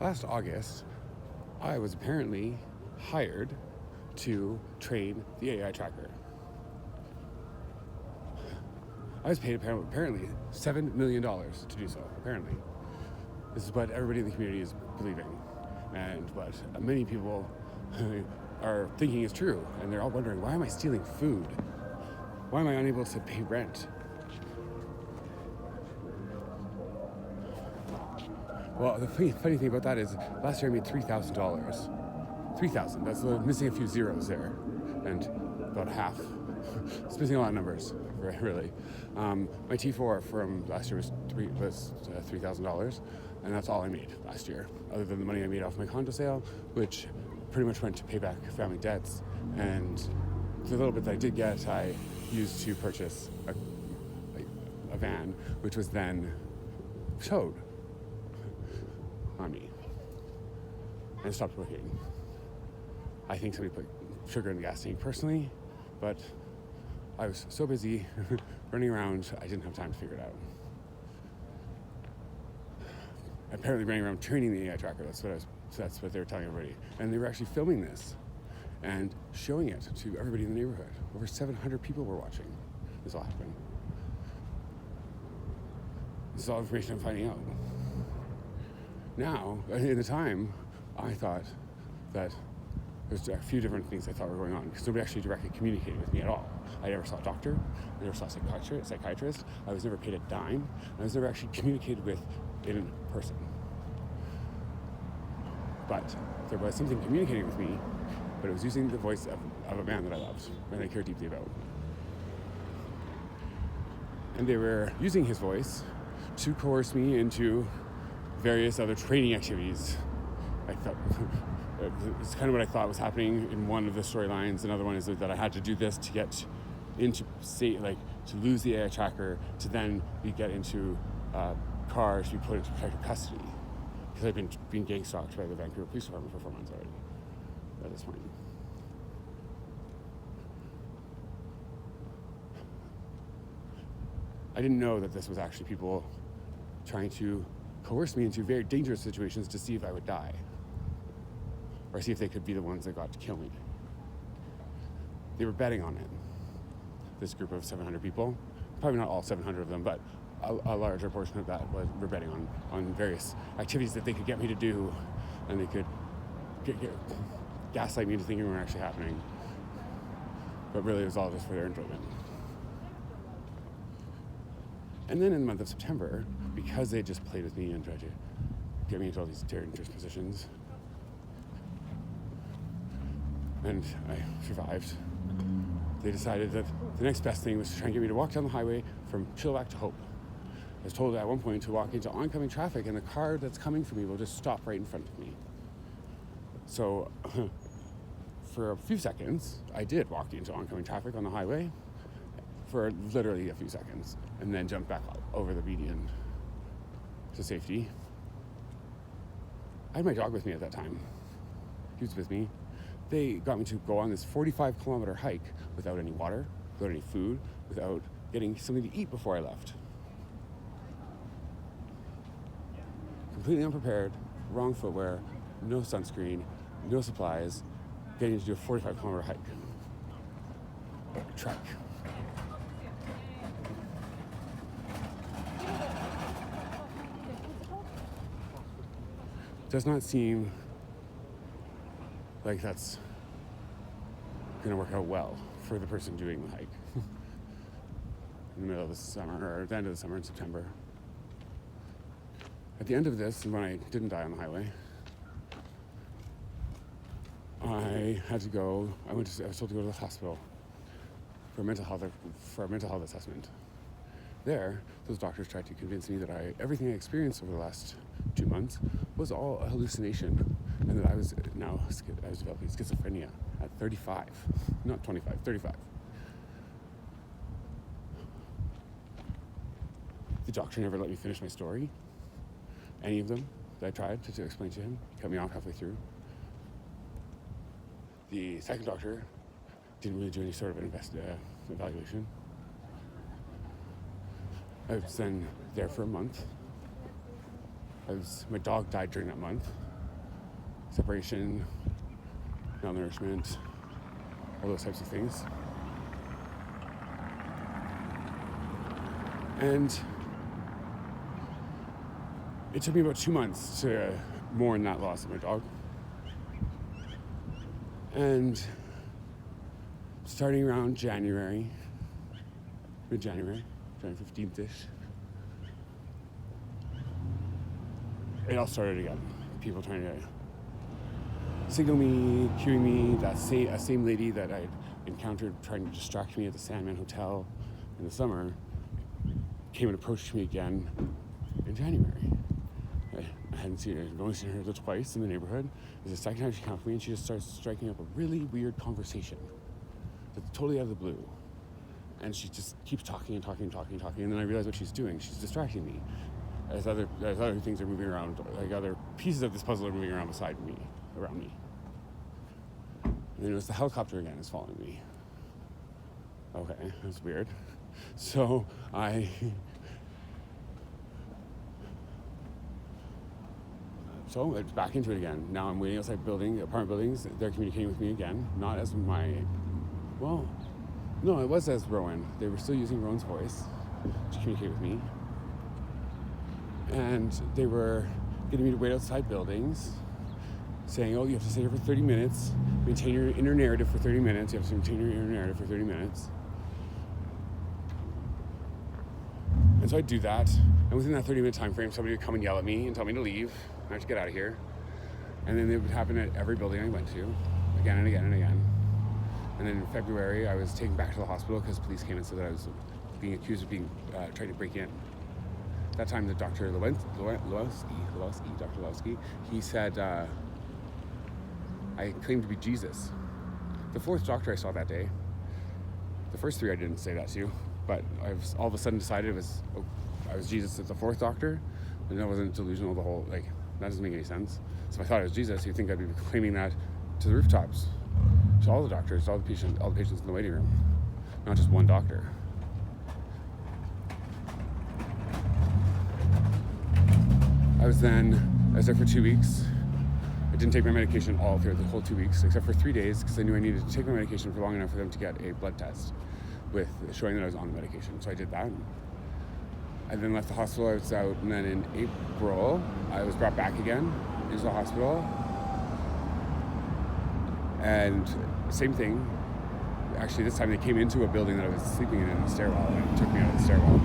Last August, I was apparently hired to train the AI tracker. I was paid apparently $7 million to do so, apparently. This is what everybody in the community is believing, and what many people are thinking is true, and they're all wondering, why am I stealing food? Why am I unable to pay rent? Well, the funny thing about that is, last year I made $3,000. $3,000, that's missing a few zeros there, and about half. It's missing a lot of numbers, really. My T4 from last year was $3,000, and that's all I made last year, other than the money I made off my condo sale, which pretty much went to pay back family debts, and the little bit that I did get, I used to purchase a van, which was then towed on me and stopped working. I think somebody put sugar in the gas tank personally, but I was so busy running around, I didn't have time to figure it out. Apparently running around training the AI tracker, that's what they were telling everybody. And they were actually filming this and showing it to everybody in the neighborhood. Over 700 people were watching this all happen. This is all information I'm finding out. Now, in the time, I thought that there's a few different things I thought were going on, because nobody actually directly communicated with me at all. I never saw a doctor, I never saw a psychiatrist, I was never paid a dime, I was never actually communicated with in person. But there was something communicating with me, but it was using the voice of a man that I loved and I care deeply about. And they were using his voice to coerce me into various other training activities. I thought it's kind of what I thought was happening in one of the storylines. Another one is that I had to do this to get into to lose the AI tracker, to then get into cars to be put into protective custody, because I've been being gang stalked by the Vancouver Police Department for 4 months already at this point. I didn't know that this was actually people trying to coerce me into very dangerous situations to see if I would die, or see if they could be the ones that got to kill me. They were betting on it. This group of 700 people, probably not all 700 of them, but a larger portion of that were betting on various activities that they could get me to do, and they could gaslight me into thinking were actually happening. But really, it was all just for their enjoyment. And then in the month of September, because they just played with me and tried to get me into all these dangerous positions, and I survived, they decided that the next best thing was to try and get me to walk down the highway from Chilliwack to Hope. I was told at one point to walk into oncoming traffic, and the car that's coming for me will just stop right in front of me. So for a few seconds, I did walk into oncoming traffic on the highway for literally a few seconds, and then jumped back over the median to safety. I had my dog with me at that time. He was with me. They got me to go on this 45-kilometer hike without any water, without any food, without getting something to eat before I left. Completely unprepared, wrong footwear, no sunscreen, no supplies, getting to do a 45-kilometer hike. Trek. Does not seem like that's going to work out well for the person doing the hike in the middle of the summer, or at the end of the summer in September. At the end of this, when I didn't die on the highway, I had to go. I was told to go to the hospital for a mental health assessment. There, those doctors tried to convince me that everything I experienced over the last 2 months was all a hallucination, and that I was developing schizophrenia at 35, not 25, 35. The doctor never let me finish my story. Any of them that I tried to explain to him, he cut me off halfway through. The second doctor didn't really do any sort of an evaluation. I was then there for a month. My dog died during that month. separation, malnourishment, all those types of things. And it took me about 2 months to mourn that loss of my dog. And starting around January, mid-January, January 15th-ish, it all started again. People trying to signal me, cueing me. That same lady that I'd encountered trying to distract me at the Sandman Hotel in the summer came and approached me again in January. I hadn't seen her. I've only seen her twice in the neighborhood. It was the second time she came to me, and she just starts striking up a really weird conversation that's totally out of the blue. And she just keeps talking, and then I realize what she's doing. She's distracting me as other things are moving around, like other pieces of this puzzle are moving around around me. And then it was the helicopter again is following me. Okay, that's weird. So it's back into it again. Now I'm waiting outside apartment buildings. They're communicating with me again, not as it was as Rowan. They were still using Rowan's voice to communicate with me. And they were getting me to wait outside buildings, saying, oh, you have to stay here for 30 minutes, maintain your inner narrative for 30 minutes. You have to maintain your inner narrative for 30 minutes. And so I'd do that. And within that 30-minute time frame, somebody would come and yell at me and tell me to leave. I have to get out of here. And then it would happen at every building I went to, again and again and again. And then in February, I was taken back to the hospital because police came and said that I was being accused of trying to break in. That time, the Dr. Lewowski, he said I claimed to be Jesus. The fourth doctor I saw that day, the first three I didn't say that to, but I was all of a sudden decided I was Jesus at the fourth doctor, and I wasn't delusional the whole, that doesn't make any sense. So if I thought I was Jesus, you'd think I'd be claiming that to the rooftops, to all the doctors, all the patients in the waiting room, not just one doctor. I was there for 2 weeks. I didn't take my medication all through the whole 2 weeks, except for 3 days, because I knew I needed to take my medication for long enough for them to get a blood test with showing that I was on the medication. So I did that. I then left the hospital. I was out, and then in April, I was brought back again into the hospital. And same thing. Actually, this time they came into a building that I was sleeping in a stairwell, and took me out of the stairwell.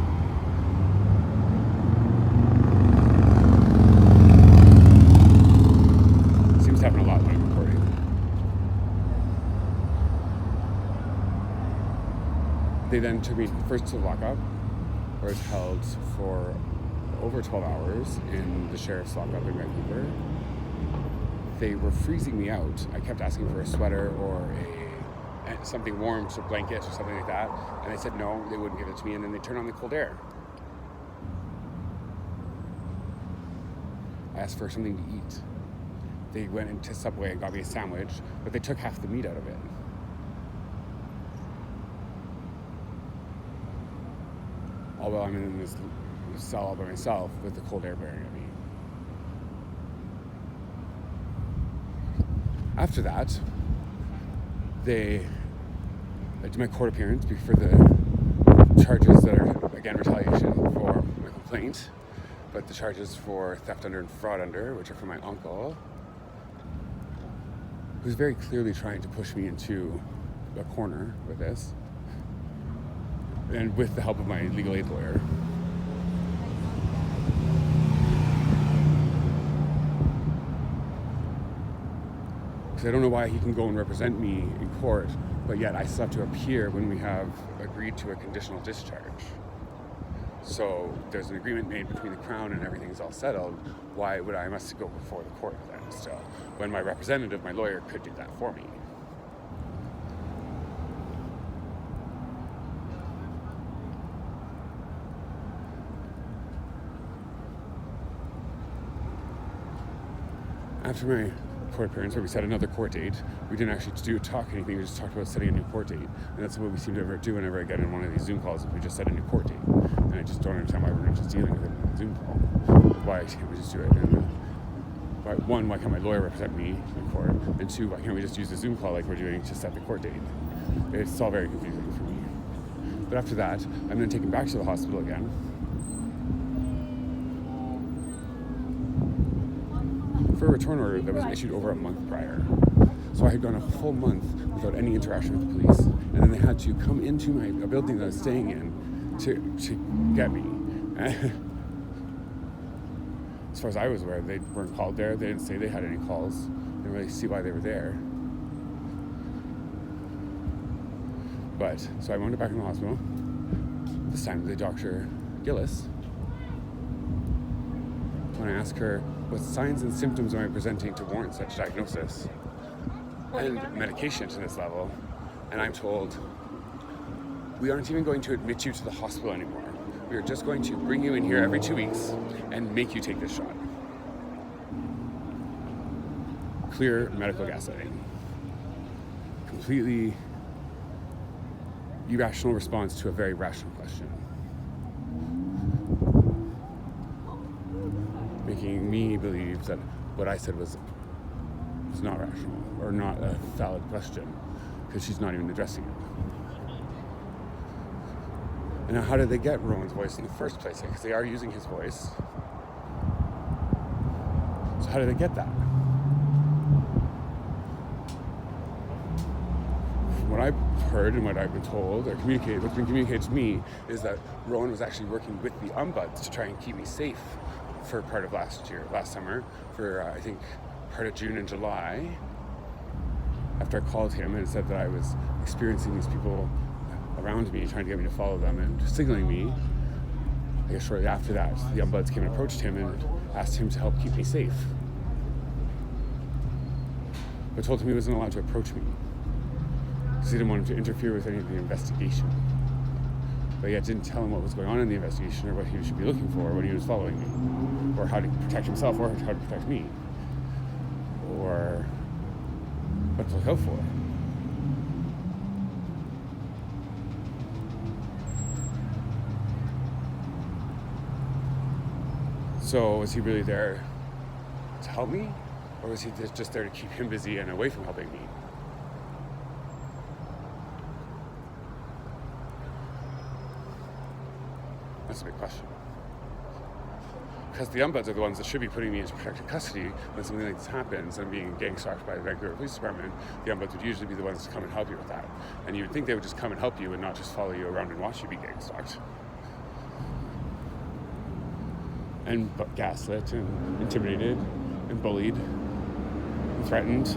Seems to happen a lot when I'm recording. They then took me first to the lockup, where I was held for over 12 hours in the sheriff's lockup in Vancouver. They were freezing me out. I kept asking for a sweater or something warm, so blankets or something like that. And they said no, they wouldn't give it to me. And then they turned on the cold air. I asked for something to eat. They went into Subway and got me a sandwich, but they took half the meat out of it. All while I'm in this cell all by myself with the cold air bearing at me. After that, I did my court appearance for the charges that are, again, retaliation for my complaint, but the charges for theft under and fraud under, which are from my uncle, who's very clearly trying to push me into a corner with this, and with the help of my legal aid lawyer. Because I don't know why he can go and represent me in court, but yet I still have to appear when we have agreed to a conditional discharge. So there's an agreement made between the Crown and everything's all settled. Why would I must go before the court then still, when my representative, my lawyer, could do that for me? After my court appearance, where we set another court date, we didn't actually talk anything, we just talked about setting a new court date. And that's what we seem to ever do whenever I get in one of these Zoom calls, is we just set a new court date. And I just don't understand why we're not just dealing with it in a Zoom call. Why can't we just do it? And why one, why can't my lawyer represent me in court? And two, why can't we just use a Zoom call like we're doing to set the court date? It's all very confusing for me. But after that, I'm then taken back to the hospital again. For a return order that was issued over a month prior. So I had gone a full month without any interaction with the police. And then they had to come into a building that I was staying in to get me. As far as I was aware, they weren't called there. They didn't say they had any calls. Didn't really see why they were there. But, so I wound up back in the hospital. This time with Dr. Gillis. When I asked her, what signs and symptoms am I presenting to warrant such diagnosis and medication to this level? And I'm told, we aren't even going to admit you to the hospital anymore. We are just going to bring you in here every 2 weeks and make you take this shot. Clear medical gaslighting. Completely irrational response to a very rational question. Making me believe that what I said was not rational or not a valid question because she's not even addressing it. And now how did they get Rowan's voice in the first place? Because they are using his voice. So how did they get that? What I've heard and what I've been told or what's been communicated to me is that Rowan was actually working with the ombuds to try and keep me safe for part of last summer, for I think part of June and July, after I called him and said that I was experiencing these people around me, trying to get me to follow them and signaling me. I guess shortly after that, the ombuds came and approached him and asked him to help keep me safe. But told him he wasn't allowed to approach me because he didn't want him to interfere with any of the investigation. But yet didn't tell him what was going on in the investigation or what he should be looking for when he was following me, or how to protect himself or how to protect me, or what to look out for. So was he really there to help me, or was he just there to keep him busy and away from helping me? That's a big question. Because the ombuds are the ones that should be putting me into protected custody when something like this happens and being gang stalked by the Vancouver Police Department. The ombuds would usually be the ones to come and help you with that. And you would think they would just come and help you and not just follow you around and watch you be gang stalked. And gaslit and intimidated and bullied and threatened.